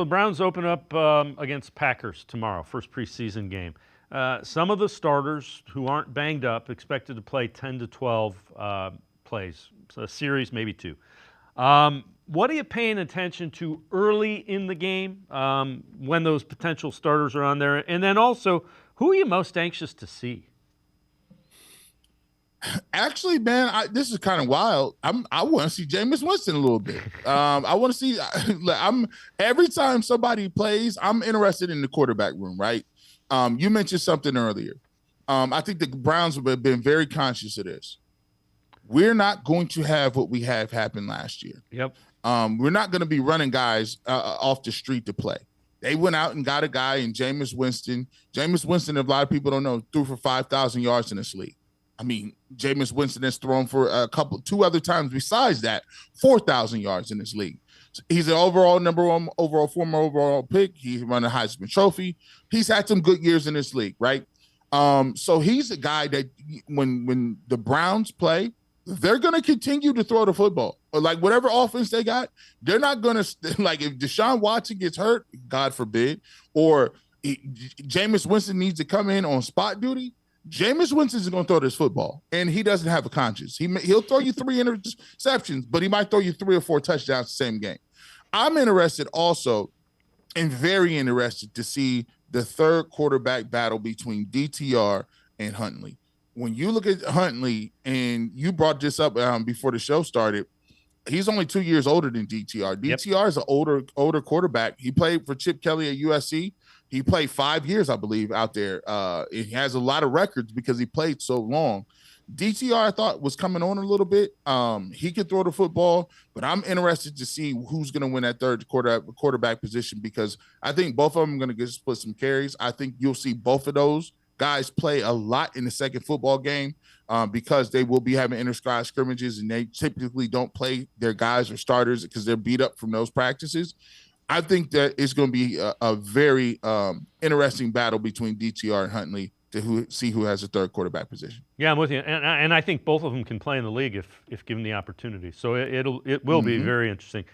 The Browns open up against Packers tomorrow, first preseason game. Some of the starters who aren't banged up expected to play 10 to 12 plays, so a series, maybe two. What are you paying attention to early in the game when those potential starters are on there? And then also, who are you most anxious to see? Actually, man, this is kind of wild. I want to see Jameis Winston a little bit. I want to see. I'm every time somebody plays, I'm interested in the quarterback room. Right? You mentioned something earlier. I think the Browns have been very conscious of this. We're not going to have what we have happen last year. Yep. We're not going to be running guys off the street to play. They went out and got a guy in Jameis Winston. Jameis Winston, a lot of people don't know, threw for 5,000 yards in this league. I mean, Jameis Winston has thrown for two other times besides that, 4,000 yards in this league. So he's an number one overall, former overall pick. He's won a Heisman Trophy. He's had some good years in this league, right? So he's a guy that when the Browns play, they're going to continue to throw the football. Or like whatever offense they got, they're not going to, like if Deshaun Watson gets hurt, God forbid, or Jameis Winston needs to come in on spot duty, Jameis Winston is going to throw this football, and he doesn't have a conscience. He'll throw you 3 interceptions, but he might throw you 3 or 4 touchdowns the same game. I'm interested also and very interested to see the third quarterback battle between DTR and Huntley. When you look at Huntley, and you brought this up before the show started, he's only 2 years older than DTR. DTR is an older quarterback. He played for Chip Kelly at USC. He played 5 years, I believe, out there. He has a lot of records because he played so long. DTR, I thought, was coming on a little bit. He could throw the football, but I'm interested to see who's going to win that third quarterback position, because I think both of them are going to get split some carries. I think you'll see both of those guys play a lot in the second football game because they will be having inter-squad scrimmages, and they typically don't play their guys or starters because they're beat up from those practices. I think that it's going to be a very interesting battle between DTR and Huntley to see who has the third quarterback position. Yeah, I'm with you, and I think both of them can play in the league if given the opportunity. So it will be very interesting.